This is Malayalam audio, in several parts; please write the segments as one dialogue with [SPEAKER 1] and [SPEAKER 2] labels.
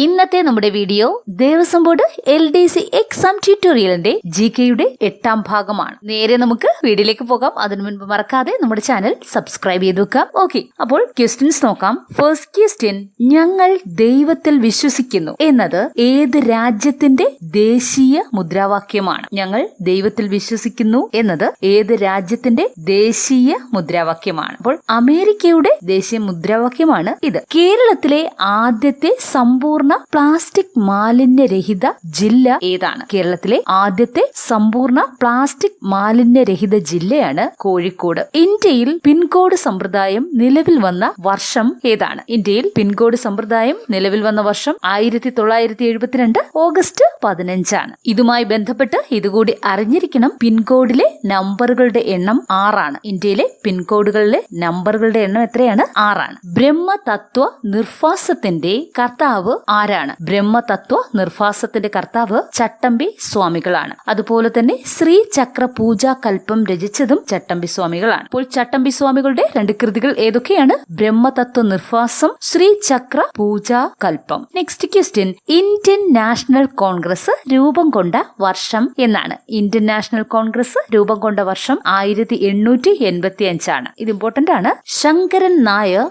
[SPEAKER 1] ഇന്നത്തെ നമ്മുടെ video Devaswom board LDC exam ട്യൂട്ടോറിയലിന്റെ GKയുടെ 8ാം ഭാഗമാണ്. നേരെ നമുക്ക് വീഡിയോയിലേക്ക് പോകാം. അതിനു മുൻപ് മറക്കാതെ നമ്മുടെ ചാനൽ സബ്സ്ക്രൈബ് ചെയ്ത് വെക്കാം. ഓക്കെ, അപ്പോൾ ക്വസ്റ്റ്യൻസ് നോക്കാം. ഫസ്റ്റ് ക്വസ്റ്റ്യൻ, ഞങ്ങൾ ദൈവത്തിൽ വിശ്വസിക്കുന്നു എന്നത് ഏത് രാജ്യത്തിന്റെ ദേശീയ മുദ്രാവാക്യമാണ്? ഞങ്ങൾ ദൈവത്തിൽ വിശ്വസിക്കുന്നു എന്നത് ഏത് രാജ്യത്തിന്റെ ദേശീയ മുദ്രാവാക്യമാണ്? അപ്പോൾ അമേരിക്കയുടെ ദേശീയ മുദ്രാവാക്യമാണ് ഇത്. കേരളത്തിലെ ആദ്യത്തെ സമ്പൂർണ്ണ പ്ലാസ്റ്റിക് മാലിന്യരഹിത ജില്ല ഏതാണ്? കേരളത്തിലെ ആദ്യത്തെ സമ്പൂർണ്ണ പ്ലാസ്റ്റിക് മാലിന്യരഹിത ജില്ലയാണ് കോഴിക്കോട്. ഇന്ത്യയിൽ പിൻകോഡ് സമ്പ്രദായം നിലവിൽ വന്ന വർഷം ഏതാണ്? ഇന്ത്യയിൽ പിൻകോഡ് സമ്പ്രദായം നിലവിൽ വന്ന വർഷം 1972 ഓഗസ്റ്റ് 15 ഇതുമായി ബന്ധപ്പെട്ട് ഇതുകൂടി അറിഞ്ഞിരിക്കണം. പിൻകോഡിലെ നമ്പറുകളുടെ എണ്ണം 6. ഇന്ത്യയിലെ പിൻകോഡുകളിലെ നമ്പറുകളുടെ എണ്ണം എത്രയാണ്? 6. ബ്രഹ്മതത്വ നിർഫാസത്തിന്റെ കർത്താവ് ആരാണ്? ബ്രഹ്മതത്വ നിർഫാസത്തിന്റെ കർത്താവ് ചട്ടമ്പി സ്വാമികളാണ്. അതുപോലെ തന്നെ ശ്രീചക്ര പൂജാ കൽപ്പം രചിച്ചതും ചട്ടമ്പി സ്വാമികളാണ്. അപ്പോൾ ചട്ടമ്പി സ്വാമികളുടെ 2 കൃതികൾ ഏതൊക്കെയാണ്? ബ്രഹ്മതത്വ നിർഫാസം, ശ്രീചക്ര പൂജാ കൽപ്പം. നെക്സ്റ്റ് ക്വസ്റ്റ്യൻ, ഇന്ത്യൻ നാഷണൽ കോൺഗ്രസ് രൂപം കൊണ്ട വർഷം എന്നാണ്? ഇന്ത്യൻ നാഷണൽ കോൺഗ്രസ് രൂപം കൊണ്ട വർഷം 1885. ഇത് ഇമ്പോർട്ടന്റ് ആണ്. ശങ്കരൻ നായർ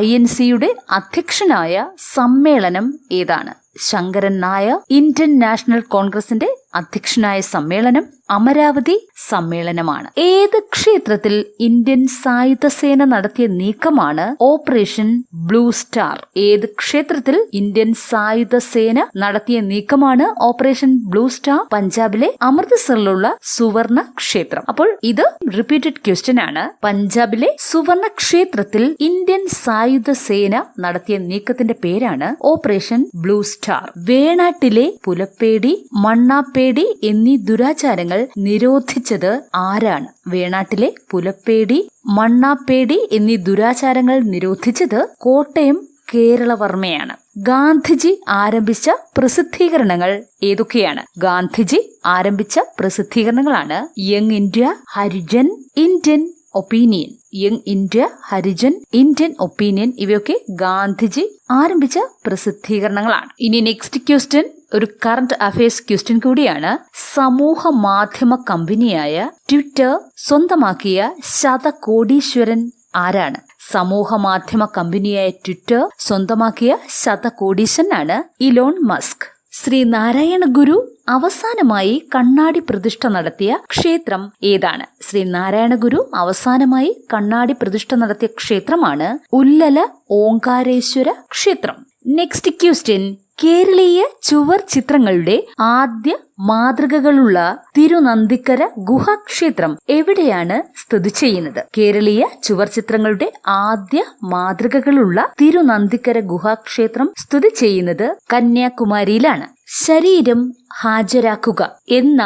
[SPEAKER 1] INCയുടെ അധ്യക്ഷനായ സമ്മേളനം ഏതാണ്? ശങ്കരൻ നായർ ഇന്ത്യൻ നാഷണൽ കോൺഗ്രസിന്റെ അധ്യക്ഷനായ സമ്മേളനം അമരാവതി സമ്മേളനമാണ്. ഏത് ക്ഷേത്രത്തിൽ ഇന്ത്യൻ സായുധ സേന നടത്തിയ നീക്കമാണ് ഓപ്പറേഷൻ ബ്ലൂ സ്റ്റാർ? ഏത് ക്ഷേത്രത്തിൽ ഇന്ത്യൻ സായുധ സേന നടത്തിയ നീക്കമാണ് ഓപ്പറേഷൻ ബ്ലൂ സ്റ്റാർ? പഞ്ചാബിലെ അമൃത്സറിലുള്ള സുവർണ ക്ഷേത്രം. അപ്പോൾ ഇത് റിപ്പീറ്റഡ് ക്വസ്റ്റ്യൻ ആണ്. പഞ്ചാബിലെ സുവർണ ക്ഷേത്രത്തിൽ ഇന്ത്യൻ സായുധ സേന നടത്തിയ നീക്കത്തിന്റെ പേരാണ് ഓപ്പറേഷൻ ബ്ലൂ സ്റ്റാർ. വേണാട്ടിലെ പുലപ്പേടി, മണ്ണാപ്പേടി എന്നീ ദുരാചാരങ്ങൾ നിരോധിച്ചത് ആരാണ്? വേണാട്ടിലെ പുലപ്പേടി, മണ്ണാപ്പേടി എന്നീ ദുരാചാരങ്ങൾ നിരോധിച്ചത് കോട്ടയം കേരളവർമ്മയാണ്. ഗാന്ധിജി ആരംഭിച്ച പ്രസിദ്ധീകരണങ്ങൾ ഏതൊക്കെയാണ്? ഗാന്ധിജി ആരംഭിച്ച പ്രസിദ്ധീകരണങ്ങളാണ് യങ് ഇന്ത്യ, ഹരിജൻ, ഇന്ത്യൻ ഒപ്പീനിയൻ. യങ് ഇന്ത്യ, ഹരിജൻ, ഇന്ത്യൻ ഒപ്പീനിയൻ ഇവയൊക്കെ ഗാന്ധിജി ആരംഭിച്ച പ്രസിദ്ധീകരണങ്ങളാണ്. ഇനി നെക്സ്റ്റ് ക്വസ്റ്റ്യൻ ഒരു കറന്റ് അഫയേഴ്സ് ക്വസ്റ്റ്യൻ കൂടിയാണ്. സമൂഹ മാധ്യമ കമ്പനിയായ ട്വിറ്റർ സ്വന്തമാക്കിയ ശതകോടീശ്വരൻ ആരാണ്? സമൂഹ മാധ്യമ കമ്പനിയായ ട്വിറ്റർ സ്വന്തമാക്കിയ ശതകോടീശ്വരനാണ് ഇലോൺ മസ്ക്. ശ്രീനാരായണ ഗുരു അവസാനമായി കണ്ണാടി പ്രതിഷ്ഠ നടത്തിയ ക്ഷേത്രം ഏതാണ്? ശ്രീനാരായണ ഗുരു അവസാനമായി കണ്ണാടി പ്രതിഷ്ഠ നടത്തിയ ക്ഷേത്രമാണ് ഉല്ലല ഓങ്കാരേശ്വര ക്ഷേത്രം. നെക്സ്റ്റ് ക്വസ്റ്റ്യൻ, കേരളീയ ചുവർ ചിത്രങ്ങളുടെ ആദ്യ മാതൃകകളുള്ള തിരുനന്ദിക്കര ഗുഹാക്ഷേത്രം എവിടെയാണ് സ്ഥിതി ചെയ്യുന്നത്? കേരളീയ ചുവർ ചിത്രങ്ങളുടെ ആദ്യ മാതൃകകളുള്ള തിരുനന്ദിക്കര ഗുഹാക്ഷേത്രം സ്ഥിതി ചെയ്യുന്നത് കന്യാകുമാരിയിലാണ്. ശരീരം ഹാജരാക്കുക എന്ന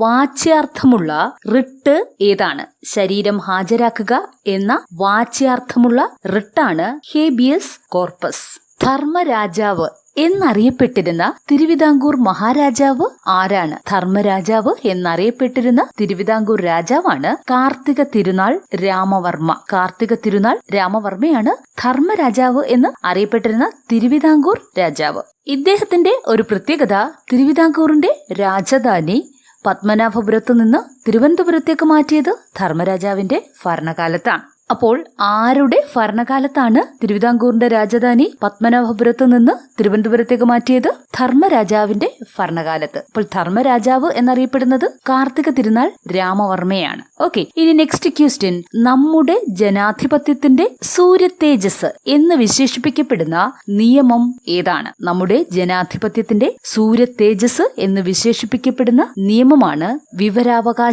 [SPEAKER 1] വാച്യാർത്ഥമുള്ള റിട്ട് ഏതാണ്? ശരീരം ഹാജരാക്കുക എന്ന വാച്യാർത്ഥമുള്ള റിട്ടാണ് ഹേബിയസ് കോർപ്പസ്. ധർമ്മരാജാവ് എന്നറിയപ്പെട്ടിരുന്ന തിരുവിതാംകൂർ മഹാരാജാവ് ആരാണ്? ധർമ്മരാജാവ് എന്നറിയപ്പെട്ടിരുന്ന തിരുവിതാംകൂർ രാജാവാണ് കാർത്തിക തിരുനാൾ രാമവർമ്മ. കാർത്തിക തിരുനാൾ രാമവർമ്മയാണ് ധർമ്മരാജാവ് എന്ന് അറിയപ്പെട്ടിരുന്ന തിരുവിതാംകൂർ രാജാവ്. ഇദ്ദേഹത്തിന്റെ ഒരു പ്രത്യേകത, തിരുവിതാംകൂറിന്റെ രാജധാനി പത്മനാഭപുരത്തു നിന്ന് തിരുവനന്തപുരത്തേക്ക് മാറ്റിയത് ധർമ്മരാജാവിന്റെ ഭരണകാലത്താണ്. അപ്പോൾ ആരുടെ ഭരണകാലത്താണ് തിരുവിതാംകൂറിന്റെ രാജധാനി പത്മനാഭപുരത്തു നിന്ന് തിരുവനന്തപുരത്തേക്ക് മാറ്റിയത്? ധർമ്മരാജാവിന്റെ ഭരണകാലത്ത്. അപ്പോൾ ധർമ്മരാജാവ് എന്നറിയപ്പെടുന്നത് കാർത്തിക തിരുനാൾ രാമവർമ്മയാണ്. ഓക്കെ, ഇനി നെക്സ്റ്റ് ക്വസ്റ്റ്യൻ, നമ്മുടെ ജനാധിപത്യത്തിന്റെ സൂര്യതേജസ് എന്ന് വിശേഷിപ്പിക്കപ്പെടുന്ന നിയമം ഏതാണ്? നമ്മുടെ ജനാധിപത്യത്തിന്റെ സൂര്യതേജസ് എന്ന് വിശേഷിപ്പിക്കപ്പെടുന്ന നിയമമാണ് വിവരാവകാശ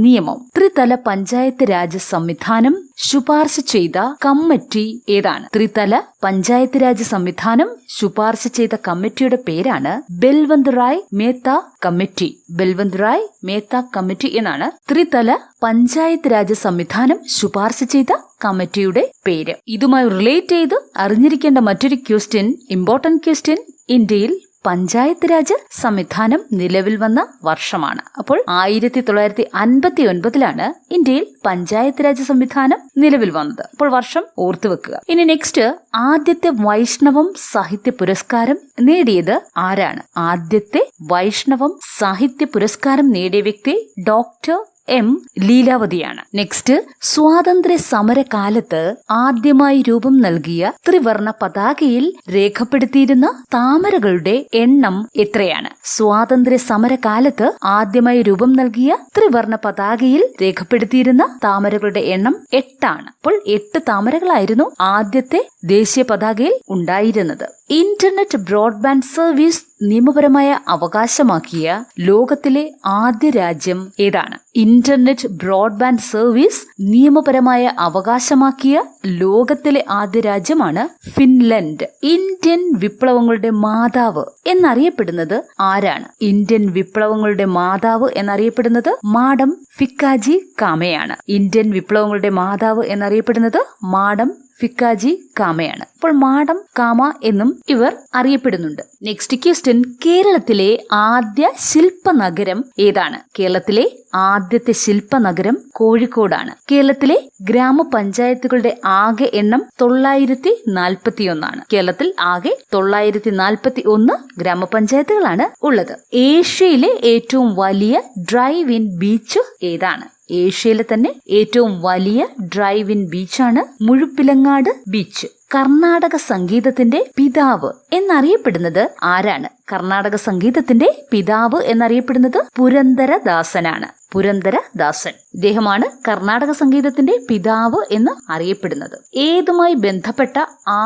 [SPEAKER 1] നിയമം. ത്രിതല പഞ്ചായത്ത് രാജ് സംവിധാനം ശുപാർശ ചെയ്ത കമ്മിറ്റി ഏതാണ്? ത്രിതല പഞ്ചായത്ത് രാജ് സംവിധാനം ശുപാർശ ചെയ്ത കമ്മിറ്റിയുടെ പേരാണ് ബൽവന്ത് റായ് മേത്ത കമ്മിറ്റി. ബൽവന്ത് റായ് മേത്ത കമ്മിറ്റി എന്നാണ് ത്രിതല പഞ്ചായത്ത് രാജ് സംവിധാനം ശുപാർശ ചെയ്ത കമ്മിറ്റിയുടെ പേര്. ഇതുമായി റിലേറ്റ് ചെയ്ത് അറിഞ്ഞിരിക്കേണ്ട മറ്റൊരു ക്വസ്റ്റ്യൻ, ഇമ്പോർട്ടന്റ് ക്വസ്റ്റ്യൻ, ഇന്ത്യയിൽ പഞ്ചായത്ത് രാജ് സംവിധാനം നിലവിൽ വന്ന വർഷമാണ്. അപ്പോൾ 1959 ഇന്ത്യയിൽ പഞ്ചായത്ത് രാജ് സംവിധാനം നിലവിൽ വന്നത്. അപ്പോൾ വർഷം ഓർത്തു വെക്കുക. ഇനി നെക്സ്റ്റ്, ആദ്യത്തെ വൈഷ്ണവം സാഹിത്യ പുരസ്കാരം നേടിയത് ആരാണ്? ആദ്യത്തെ വൈഷ്ണവം സാഹിത്യ പുരസ്കാരം നേടിയ വ്യക്തി ഡോക്ടർ എം ലീലാവതിയാണ്. നെക്സ്റ്റ്, സ്വാതന്ത്ര്യ സമര കാലത്ത് ആദ്യമായി രൂപം നൽകിയ ത്രിവർണ പതാകയിൽ രേഖപ്പെടുത്തിയിരുന്ന താമരകളുടെ എണ്ണം എത്രയാണ്? സ്വാതന്ത്ര്യ സമര കാലത്ത് ആദ്യമായി രൂപം നൽകിയ ത്രിവർണ പതാകയിൽ രേഖപ്പെടുത്തിയിരുന്ന താമരകളുടെ എണ്ണം 8 അപ്പോൾ 8 താമരകളായിരുന്നു ആദ്യത്തെ ദേശീയ പതാകയിൽ ഉണ്ടായിരുന്നത്. ഇന്റർനെറ്റ് ബ്രോഡ്ബാൻഡ് സർവീസ് നിയമപരമായ അവകാശമാക്കിയ ലോകത്തിലെ ആദ്യ രാജ്യം ഏതാണ്? ഇന്റർനെറ്റ് ബ്രോഡ്ബാൻഡ് സർവീസ് നിയമപരമായ അവകാശമാക്കിയ ലോകത്തിലെ ആദ്യ രാജ്യമാണ് ഫിൻലൻഡ്. ഇന്ത്യൻ വിപ്ലവങ്ങളുടെ മാതാവ് എന്നറിയപ്പെടുന്നത് ആരാണ്? ഇന്ത്യൻ വിപ്ലവങ്ങളുടെ മാതാവ് എന്നറിയപ്പെടുന്നത് മാഡം ഫിക്കാജി കാമയാണ്. ഇന്ത്യൻ വിപ്ലവങ്ങളുടെ മാതാവ് എന്നറിയപ്പെടുന്നത് മാഡം ഫിക്കാജി കാമയാണ്. അപ്പോൾ മാഡം കാമ എന്നും ഇവർ അറിയപ്പെടുന്നുണ്ട്. നെക്സ്റ്റ് ക്വസ്റ്റ്യൻ, കേരളത്തിലെ ആദ്യ ശില്പനഗരം ഏതാണ്? കേരളത്തിലെ ആദ്യത്തെ ശില്പനഗരം കോഴിക്കോടാണ്. കേരളത്തിലെ ഗ്രാമപഞ്ചായത്തുകളുടെ ആകെ എണ്ണം 941. കേരളത്തിൽ ആകെ 941 ഗ്രാമപഞ്ചായത്തുകളാണ് ഉള്ളത്. ഏഷ്യയിലെ ഏറ്റവും വലിയ ഡ്രൈവ് ഇൻ ബീച്ച് ഏതാണ്? ഏഷ്യയിലെ തന്നെ ഏറ്റവും വലിയ ഡ്രൈവ് ഇൻ ബീച്ചാണ് മുഴുപ്പിലങ്ങാട് ബീച്ച്. കർണാടക സംഗീതത്തിന്റെ പിതാവ് എന്നറിയപ്പെടുന്നത് ആരാണ്? കർണാടക സംഗീതത്തിന്റെ പിതാവ് എന്നറിയപ്പെടുന്നത് പുരന്ദരദാസനാണ്. പുരന്ദരദാസൻ ഇദ്ദേഹമാണ് കർണാടക സംഗീതത്തിന്റെ പിതാവ് എന്ന് അറിയപ്പെടുന്നത്. ഏതുമായി ബന്ധപ്പെട്ട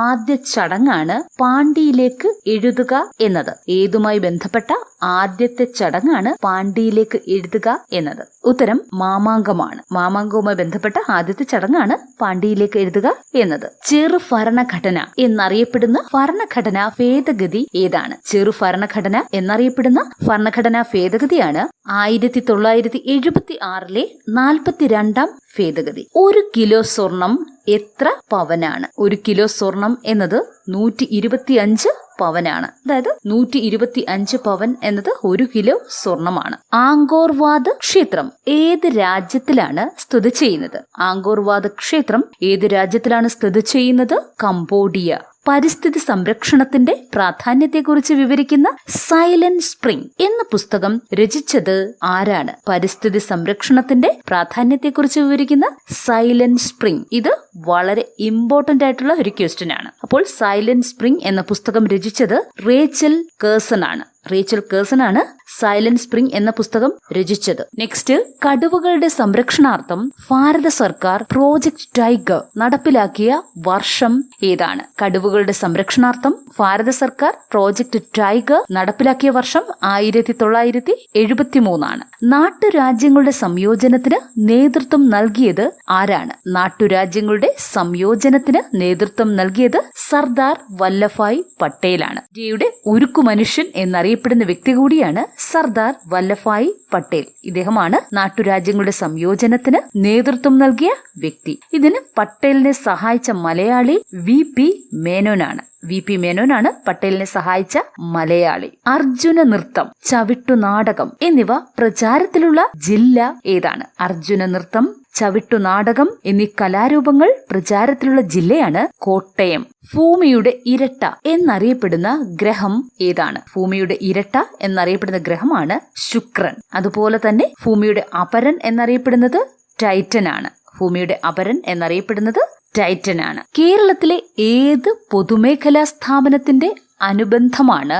[SPEAKER 1] ആദ്യ ചടങ്ങാണ് പാണ്ടിയിലേക്ക് എഴുതുക എന്നത്? ഏതുമായി ബന്ധപ്പെട്ട ആദ്യത്തെ ചടങ്ങാണ് പാണ്ടിയിലേക്ക് എഴുതുക എന്നത്? ഉത്തരം മാമാങ്കമാണ്. മാമാങ്കവുമായി ബന്ധപ്പെട്ട ആദ്യത്തെ ചടങ്ങാണ് പാണ്ടിയിലേക്ക് എഴുതുക എന്നത്. ചെറു ഭരണഘടന എന്നറിയപ്പെടുന്ന ഭരണഘടനാ ഭേദഗതി ഏതാണ്? ചെറു ഭരണഘടന എന്നറിയപ്പെടുന്ന ഭരണഘടനാ ഭേദഗതിയാണ് 1976 42-ാം ഭേദഗതി. 1 കിലോ സ്വർണം എത്ര പവനാണ്? 1 കിലോ സ്വർണം എന്നത് 125 പവനാണ്. അതായത് 125 പവൻ എന്നത് 1 കിലോ സ്വർണമാണ്. ആങ്കോർവാദ് ക്ഷേത്രം ഏത് രാജ്യത്തിലാണ് സ്ഥിതി ചെയ്യുന്നത്? ആങ്കോർവാദ് ക്ഷേത്രം ഏത് രാജ്യത്തിലാണ് സ്ഥിതി ചെയ്യുന്നത്? കംബോഡിയ. പരിസ്ഥിതി സംരക്ഷണത്തിന്റെ പ്രാധാന്യത്തെക്കുറിച്ച് വിവരിക്കുന്ന സൈലന്റ് സ്പ്രിംഗ് എന്ന പുസ്തകം രചിച്ചത് ആരാണ്? പരിസ്ഥിതി സംരക്ഷണത്തിന്റെ പ്രാധാന്യത്തെക്കുറിച്ച് വിവരിക്കുന്ന സൈലന്റ് സ്പ്രിംഗ്, ഇത് വളരെ ഇമ്പോർട്ടന്റ് ആയിട്ടുള്ള ഒരു ക്വസ്റ്റ്യൻ ആണ്. അപ്പോൾ സൈലന്റ് സ്പ്രിംഗ് എന്ന പുസ്തകം രചിച്ചത് റേച്ചൽ കേഴ്സൺ ആണ്. റേച്ചൽ കേഴ്സൺ ആണ് സൈലന്റ് സ്പ്രിംഗ് എന്ന പുസ്തകം രചിച്ചത്. നെക്സ്റ്റ്, കടുവകളുടെ സംരക്ഷണാർത്ഥം ഭാരത സർക്കാർ പ്രോജക്ട് ടൈഗർ നടപ്പിലാക്കിയ വർഷം ഏതാണ്? കടുവകളുടെ സംരക്ഷണാർത്ഥം ഭാരത സർക്കാർ പ്രോജക്ട് ടൈഗർ നടപ്പിലാക്കിയ വർഷം 1973. നാട്ടുരാജ്യങ്ങളുടെ സംയോജനത്തിന് നേതൃത്വം നൽകിയത് ആരാണ്? നാട്ടുരാജ്യങ്ങളുടെ സംയോജനത്തിന് നേതൃത്വം നൽകിയത് സർദാർ വല്ലഭായ് പട്ടേലാണ്. ഇന്ത്യയുടെ ഉരുക്കു മനുഷ്യൻ എന്നറിയപ്പെടുന്ന വ്യക്തി കൂടിയാണ് സർദാർ വല്ലഭായ് പട്ടേൽ. ഇദ്ദേഹമാണ് നാട്ടുരാജ്യങ്ങളുടെ സംയോജനത്തിന് നേതൃത്വം നൽകിയ വ്യക്തി. ഇതിന് പട്ടേലിനെ സഹായിച്ച മലയാളി VP മേനോനാണ്. VP മേനോനാണ് പട്ടേലിനെ സഹായിച്ച മലയാളി. അർജുന നൃത്തം, ചവിട്ടുനാടകം എന്നിവ പ്രചാരത്തിലുള്ള ജില്ല ഏതാണ്? അർജുന നൃത്തം, ചവിട്ടുനാടകം എന്നീ കലാരൂപങ്ങൾ പ്രചാരത്തിലുള്ള ജില്ലയാണ് കോട്ടയം. ഭൂമിയുടെ ഇരട്ട എന്നറിയപ്പെടുന്ന ഗ്രഹം ഏതാണ്? ഭൂമിയുടെ ഇരട്ട എന്നറിയപ്പെടുന്ന ഗ്രഹമാണ് ശുക്രൻ. അതുപോലെ തന്നെ ഭൂമിയുടെ അപരൻ എന്നറിയപ്പെടുന്നത് ടൈറ്റൻ ആണ്. ഭൂമിയുടെ അപരൻ എന്നറിയപ്പെടുന്നത് ടൈറ്റൻ ആണ്. കേരളത്തിലെ ഏത് പൊതുമേഖലാ സ്ഥാപനത്തിന്റെ അനുബന്ധമാണ്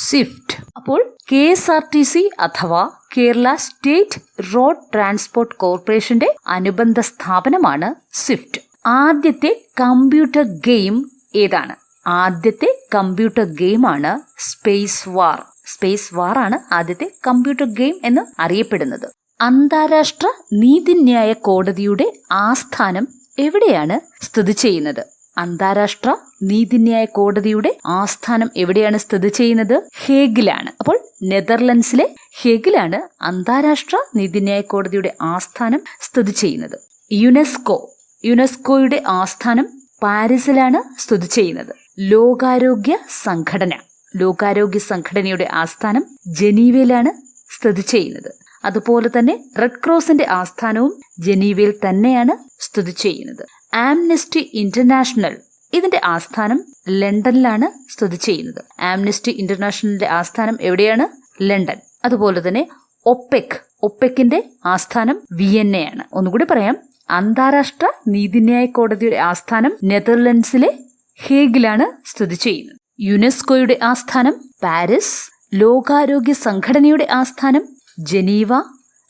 [SPEAKER 1] സ്വിഫ്റ്റ്? അപ്പോൾ KSRTC അഥവാ കേരള സ്റ്റേറ്റ് റോഡ് ട്രാൻസ്പോർട്ട് കോർപ്പറേഷന്റെ അനുബന്ധ സ്ഥാപനമാണ് സ്വിഫ്റ്റ്. ആദ്യത്തെ കമ്പ്യൂട്ടർ ഗെയിം ഏതാണ്? ആദ്യത്തെ കമ്പ്യൂട്ടർ ഗെയിമാണ് സ്പേസ് വാർ. സ്പേസ് വാർ ആണ് ആദ്യത്തെ കമ്പ്യൂട്ടർ ഗെയിം എന്ന് അറിയപ്പെടുന്നത്. അന്താരാഷ്ട്ര നീതിന്യായ കോടതിയുടെ ആസ്ഥാനം എവിടെയാണ് സ്ഥിതി ചെയ്യുന്നത്? അന്താരാഷ്ട്ര നീതിന്യായ കോടതിയുടെ ആസ്ഥാനം എവിടെയാണ് സ്ഥിതി ചെയ്യുന്നത്? ഹേഗിലാണ്. അപ്പോൾ നെതർലൻഡ്സിലെ ഹേഗിലാണ് അന്താരാഷ്ട്ര നീതിന്യായ കോടതിയുടെ ആസ്ഥാനം സ്ഥിതി ചെയ്യുന്നത്. യുനെസ്കോയുടെ ആസ്ഥാനം പാരീസിലാണ് സ്ഥിതി ചെയ്യുന്നത്. ലോകാരോഗ്യ സംഘടന ലോകാരോഗ്യ സംഘടനയുടെ ആസ്ഥാനം ജനീവയിലാണ് സ്ഥിതി ചെയ്യുന്നത്. അതുപോലെ തന്നെ റെഡ് ക്രോസിന്റെ ആസ്ഥാനവും ജനീവയിൽ തന്നെയാണ് സ്ഥിതി ചെയ്യുന്നത്. ആംനെസ്റ്റി ഇന്റർനാഷണൽ ഇതിന്റെ ആസ്ഥാനം ലണ്ടനിലാണ് സ്ഥിതി ചെയ്യുന്നത്. ആംനെസ്റ്റി ഇന്റർനാഷണലിന്റെ ആസ്ഥാനം എവിടെയാണ്? ലണ്ടൻ. അതുപോലെ തന്നെ ഒപ്പെക്കിന്റെ ആസ്ഥാനം വിയന്നയാണ്. ഒന്നുകൂടി പറയാം, അന്താരാഷ്ട്ര നീതിന്യായ കോടതിയുടെ ആസ്ഥാനം നെതർലൻഡ്സിലെ ഹേഗിലാണ് സ്ഥിതി ചെയ്യുന്നത്. യുനെസ്കോയുടെ ആസ്ഥാനം പാരീസ്, ലോകാരോഗ്യ സംഘടനയുടെ ആസ്ഥാനം ജനീവ,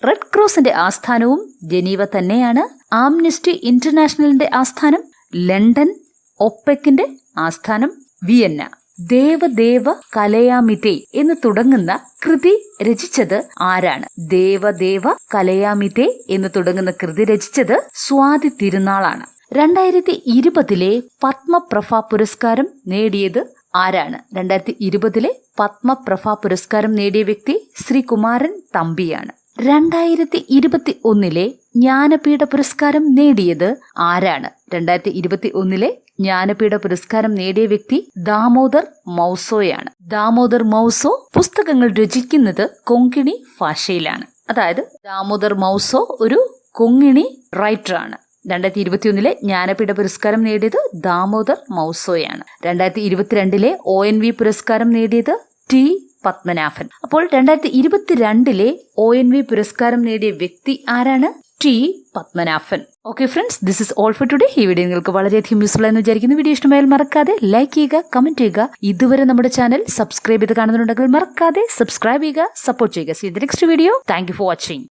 [SPEAKER 1] റെഡ് ക്രോസിന്റെ ആസ്ഥാനവും ജനീവ തന്നെയാണ്. ആംനെസ്റ്റി ഇന്റർനാഷണലിന്റെ ആസ്ഥാനം ലണ്ടൻ, ഒപ്പെക്കിന്റെ ആസ്ഥാനം വിയന്ന. ദേവദേവ കലയാമിതേ എന്ന് തുടങ്ങുന്ന കൃതി രചിച്ചത് ആരാണ്? ദേവദേവ കലയാമിതേ എന്ന് തുടങ്ങുന്ന കൃതി രചിച്ചത് സ്വാതി തിരുനാളാണ്. 2020 പത്മപ്രഭ പുരസ്കാരം നേടിയത് ആരാണ്? 2020 പത്മപ്രഭ പുരസ്കാരം നേടിയ വ്യക്തി ശ്രീകുമാരൻ തമ്പിയാണ്. 2021 ജ്ഞാനപീഠ പുരസ്കാരം നേടിയത് ആരാണ്? 2021 ജ്ഞാനപീഠ പുരസ്കാരം നേടിയ വ്യക്തി ദാമോദർ മൗസോയാണ്. ദാമോദർ മൗസോ പുസ്തകങ്ങൾ രചിക്കുന്നത് കൊങ്കിണി ഭാഷയിലാണ്. അതായത് ദാമോദർ മൗസോ ഒരു കൊങ്കിണി റൈറ്ററാണ്. 2021 ജ്ഞാനപീഠ പുരസ്കാരം നേടിയത് ദാമോദർ മൗസോയാണ്. 2022 ONV പുരസ്കാരം നേടിയത് ടി പത്മനാഭൻ. അപ്പോൾ 2022 ONV പുരസ്കാരം നേടിയ വ്യക്തി ആരാണ്? T Padmanabhan. Okay friends, this is all for today. ഈ വീഡിയോ നിങ്ങൾക്ക് വളരെയധികം യൂസ്ഫുൾ ആയെന്ന് വിചാരിക്കുന്നു. വീഡിയോ ഇഷ്ടമായാൽ മറക്കാതെ ലൈക്ക് ചെയ്യുക, കമന്റ് ചെയ്യുക. ഇതുവരെ നമ്മുടെ ചാനൽ സബ്സ്ക്രൈബ് ചെയ്ത് കാണുന്നുണ്ടെങ്കിൽ മറക്കാതെ സബ്സ്ക്രൈബ് ചെയ്യുക, സപ്പോർട്ട് ചെയ്യുക. See the next video. Thank you for watching.